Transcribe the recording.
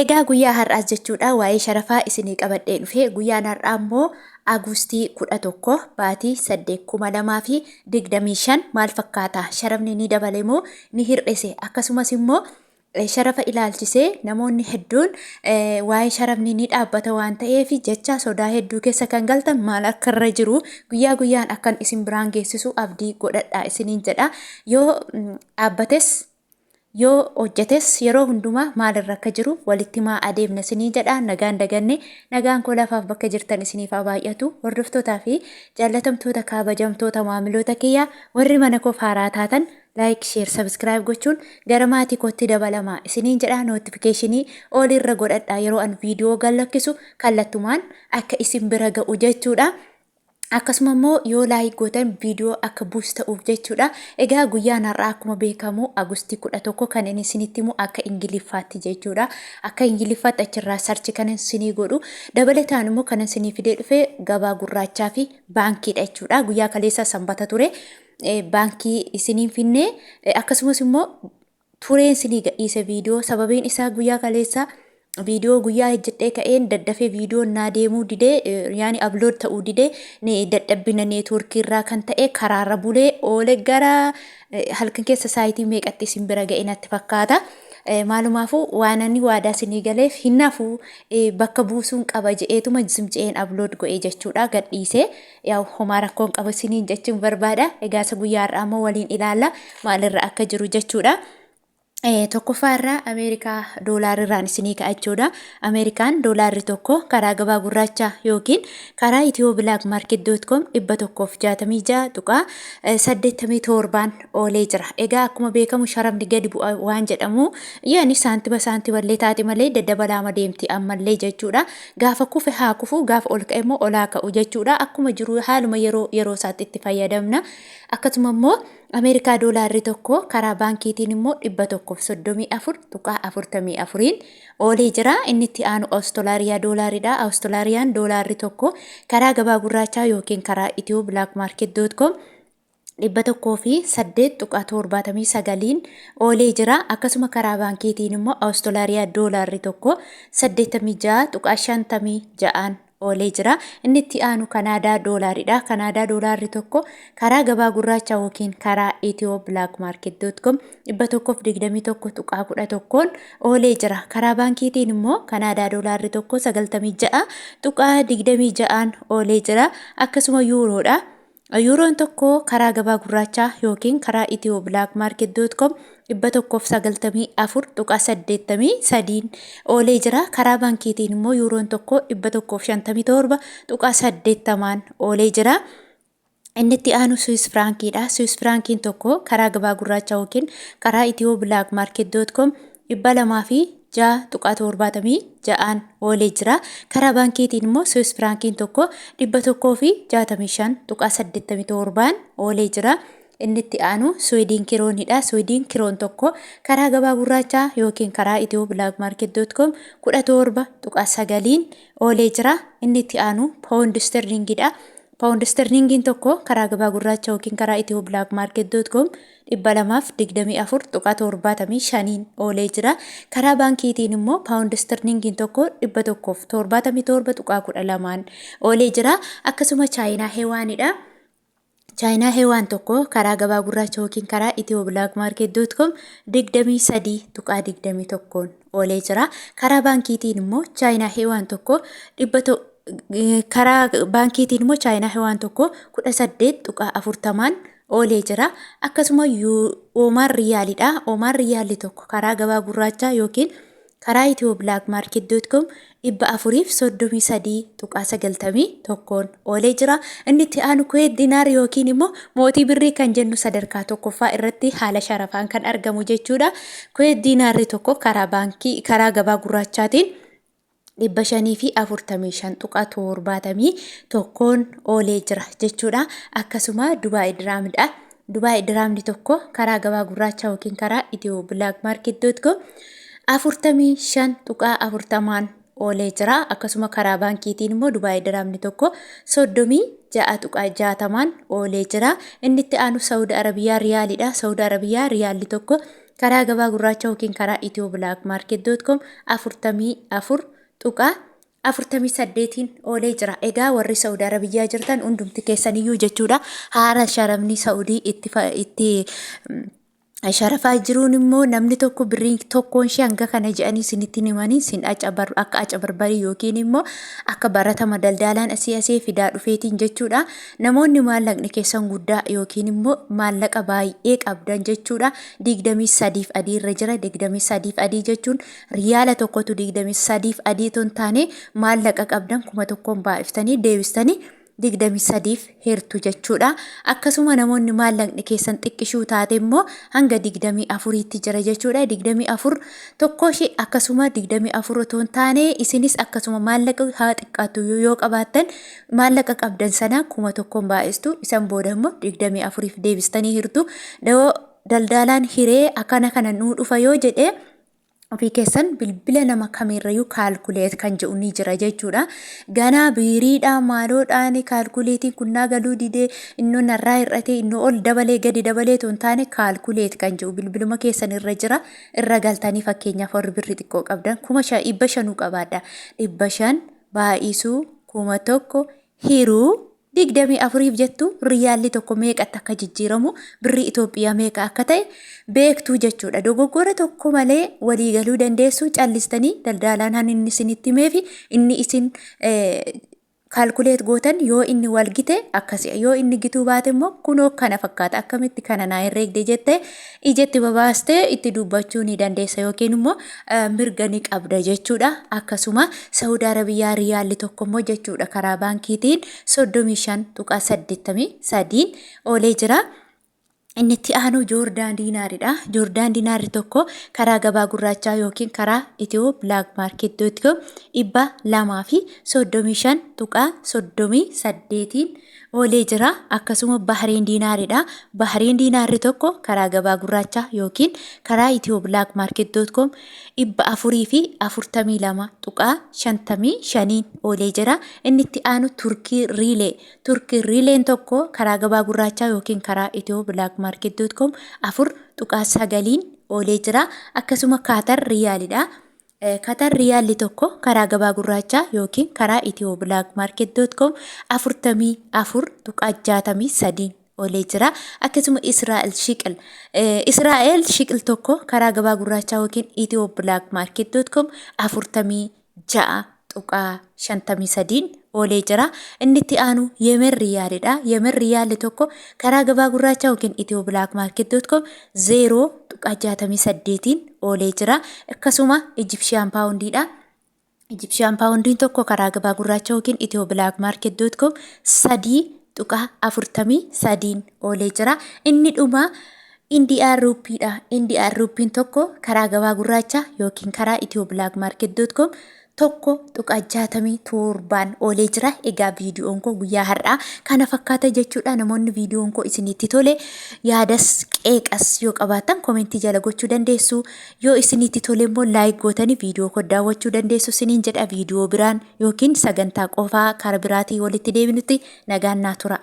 Egaa guyyaa har'aas jechuudha waa'ee sharafaa isinii qabadhee dhufe guyyaan har'aa immoo Agustii 11 baatii 8,2025 maal fakkaata sharafni ni dabale moo ni hir'ise akkasumas immoo sharafa ilaalchisee namoonni hedduun waa'ee sharafni ni dhaabbata waan ta'eef jecha sodaa hedduu keessa kan galtan maal akka irra jiru guyyaa guyyaan akkan isin biraan geessisu abdii godhadhaa isiniin jedha yoo dhaabbates yoo hojjetes yeroo hundumaa maalirra akka jiru walitti maa adeemna isinii jedha nagaan daganne nagaan koo lafaaf bakka jirtan isiniif haa baay'atu hordoftootaa fi jaallatamtoota kabajamtoota maamiloota kiyya warri mana koo haaraa taatan like share subscribe gochuun gara maatii kootti dabalamaa isiniin jedha notificationii olirra godhadhaa yeroo an viidiyoo gallakkisu kallattumaan akka isin bira ga'u jechuudha. Akkasuma immoo yoo laayik gootan viidiyoo akka buus ta'uuf jechuudha. Egaa guyyaan har'aa akkuma beekamu Agustii 11 kan inni isinitti himu akka Ingiliffaatti jechuudha. Akka Ingiliffaatti achirraa sarchi kan isinii godhu. Dabalataan immoo kan isinii fidee dhufe gabaa gurraachaa fi baankiidha jechuudha. Guyyaa kaleessa sanbata ture. Baankii isiniin finne akkasumas immoo tureen isinii gadhiise viidiyoo sababiin isaa guyyaa kaleessa viidiyoo guyyaa hojjedhee ka'een daddafee viidiyoo naa deemuu didee yaani upload ta'uu didee dadhabbina neetworkii irraa kan ta'e karaarra bulee oole gara halkan keessa saayitii meeqatti isin bira ga'e natti fakkaata. Maalumaafuu waan ani waadaa isinii galeef hinnaafuu bakka buusuun qaba je'eetuma jimce'een upload go'ee jechuudha gadhiisee yaa homaa rakkoon qaba isiniin jechuun barbaada. Egaa isa guyyaa har'aa immoo waliin ilaalla maalirra akka jiru jechuudha. Tokkoffaarraa Ameerikaa doolaarrirraan isinii ka'achuudha. Ameerikaan doolaarri tokko karaa gabaa gurraachaa yookiin karaa itiyooblaakmaarket.com 166.87 oolee jira. Egaa akkuma beekamu sharafni gadi bu'a waan jedhamu yaani saantimallee taati malee daddabalaama deemti ammallee jechuudha. Gaafa kufe haa kufu gaafa ol ka'e immoo olaa ka'u jechuudha. Akkuma jiru haaluma yeroo isaatti itti fayyadamna. Akkasuma immoo Ameerikaa doolaarri tokko karaa baankiitiin immoo 134.44 oolee jira. Inni itti aanu Awustiraaliyaa doolaaridha. Awustiraaliyaan doolaarri tokko karaa gabaa gurraachaa yookiin karaa itiyooblaakmaarket.com 108.79 oolee jira. Akkasuma karaa baankiitiin immoo Awustiraaliyaa doolaarri tokko 86.56 oolee jira. Inni itti aanu Kanaadaa doolaaridha. Kanaadaa doolaarri tokko karaa gabaa gurraachaa yookiin karaa itiyooblaakmaarket.com 121.11 oolee jira. Karaa baankiitiin immoo Kanaadaa doolaarri tokko 96.26 oolee jira. Akkasuma yuuroodha. Yuuroon tokko karaa gabaa gurraachaa yookiin karaa itiyooblaakmaarket.com 194.83 oolee jira. Karaa baankiitiin immoo yuuroon tokko 157.80 oolee jira. Inni itti aanu Swiss frankiidha. Swiss frankiin tokko karaa gabaa gurraachaa yookiin karaa itiyooblaakmaarket.com 206.76 oolee jira. Karaa baankiitiin immoo Swiss frankiin tokko 165.87 oolee jira. Inni itti aanu Sweden kiroonidha. Sweden kiroon tokko karaa gabaa gurraachaa yookiin karaa itiyooblaakmaarket.com 17.9 oolee jira. Inni itti aanu Pound sterlingidha. Pound sterlingiin tokko karaa gabaa gurraachaa yookiin karaa itiyooblaakmaarket.com 204.75 oolee jira. Karaa baankiitiin immoo Pound sterlingiin tokko 177.12 oolee jira. Akkasuma Chaayinaa heewaanidha. Chaayinaa heewaan tokko karaa gabaa gurraachaa yookiin karaa itiyooblaakmaarket.com 23.21 oolee jira. Karaa baankiitiin immoo Chaayinaa heewaan tokko karaa baankiitiin immoo Chaayinaa heewaan tokko 18.40 oolee jira. Akkasuma Olmaa Riyaalidha. Olmaa Riyaalli tokko karaa gabaa gurraachaa yookiin karaa itiyooblaakmaarket.com 433.91 oolee jira. Inni itti aanu Dinnar yookiin immoo mootii birrii kan jennu sadarkaa tokkoffaa irratti haala sharafaan kan argamu jechuudha. Dinnar tokko karaa baankii karaa gabaa gurraachaatiin 545.71 oolee jira jechuudha. Akkasuma Dubaay diraamidha. Dubaay diraamni tokko karaa gabaa gurraachaa yookiin karaa itiyooblaakmaarket.com 45.40 oolee jira. Akkasuma karaa baankiitiin immoo Dubaay diraamni tokko 36.60 oolee jira. Inni itti aanu Saudi Arabiyaa Riyaalidha. Saudi Arabiyaa Riyaalli tokko karaa gabaa gurraacha yookiin karaa ethiooblackmarket.com 44 tuqaa 48 oolee jira. Egaa warri Saudi Arabiyaa jirtan hundumti keessaniyyuu jechuudha. Haara sharafni Saudii itti Sharafaa jiruun immoo namni tokko birrii tokkoon ishee hanga kana jedhanii isinitti himanii sin akka aca barbarii yookiin immoo akka baratama daldalaan asii fidaa dhufeetiin jechuudha. Namoonni maallaqni keessan guddaa yookiin immoo maallaqa baay'ee qabdan jechuudha. 23 adii irra jira. 23 adii jechuun riyaala tokkotu 23 adii ton taane maallaqa qabdan 1000 baay'iftanii deebistanii 23 heertu jechuudha. Akkasuma namoonni maallaqni keessan xiqqishuu taate immoo hanga 24 tti jira jechuudha. 24 tokko ishee akkasuma 24 otoo hin taane isinis akkasuma maallaqa haa xiqqaatu yoo qabaattan maallaqa qabdan sana 1000 baay'istu isan booda immoo 24f deebistanii hirtu. Daldalaan hiree akkana kana nuu dhufa yoo jedhee ofii keessan bilbila nama kamirrayyuu kaalkuleet kan jedhu ni jira jechuudha. Ganaa biiriidhaan maaloodhaan kaalkuleetiin kunnaa galuu didee innoo narraa hir'ate innoo ol dabalee gadi dabalee ton taane kaalkuleet kan jedhu bilbiluma keessan irra jira. Irra galtanii fakkeenyaaf warri birri xiqqoo qabdan 500 qabaadha. 500 baay'isuu 1000 hiruu 24f jettu riyaalli tokko meeqatti akka jijjiiramu birri Itoophiyaa meeqa akka ta'e beektuu jechuudha. Dogoggora tokko malee walii galuu dandeessu callistanii daldalaan han inni isinitti himeefi inni isin kaalkuleet gootan yoo inni wal gite akkasi yoo inni gituu baate immoo kunoo kana fakkaata akkamitti kana naa herreegde jette ijatti babaaste itti dubbachuu ni dandeessa yookiin immoo mirga ni qabda jechuudha. Akkasuma Saudi Arabiyaa riyaalli tokko immoo jechuudha karaa baankiitiin 35.83 oolee jira. Inni itti aanu Joordaan Dinaaridha. Joordaan Dinaarri tokko karaa gabaa gurraachaa yookiin karaa ethiooblackmarket.com 235.38 oolee jira. Akkasuma Bahrein Dinaaridha. Bahrein Dinaarri tokko karaa gabaa gurraachaa yookiin karaa ethiooblackmarket.com 442.55 oolee jira. Inni itti aanu Turkii Riilee. Turkii Riileen tokko karaa gabaa gurraachaa yookiin karaa ethiooblackmarket.com 4.9 oolee jira. Akkasuma Kaatar Riyaalidha. Kaatar Riyaalli tokko karaa gabaa gurraachaa yookiin karaa ethiooblackmarket.com 44.63 oolee jira. Akkasuma Israa'el Shiqil tokko karaa gabaa gurraachaa yookiin ethiooblackmarket.com 46.53 oolee jira. Inni itti aanu Yemen Riyaalidha. Yemen Riyaalli tokko karaa gabaa gurraachaa yookiin ethiooblackmarket.com 0.68 oolee jira. Akkasuma Egyptian Poundidha. Egyptian Poundiin tokko karaa gabaa gurraachaa yookiin ethiooblackmarket.com 3.43 oolee jira. Inni dhuma Indian Rupiidha. Indian Rupiin tokko karaa gabaa gurraachaa yookiin karaa ethiooblackmarket.com 1.67 oolee jira. Egaa viidiyoon koo guyyaa har'aa kana fakkaata jechuudha. Namoonni viidiyoon koo isinitti tole yaadas qeeqas yoo qabaatan komentii jala gochuu dandeessu. Yoo isinitti tole immoo laayik gootanii viidiyoo koo daawwachuu dandeessu siniin jedha. Viidiyoo biraan yookiin sagantaa qofaa karaa biraatii walitti deebinutti nagaan naa tura.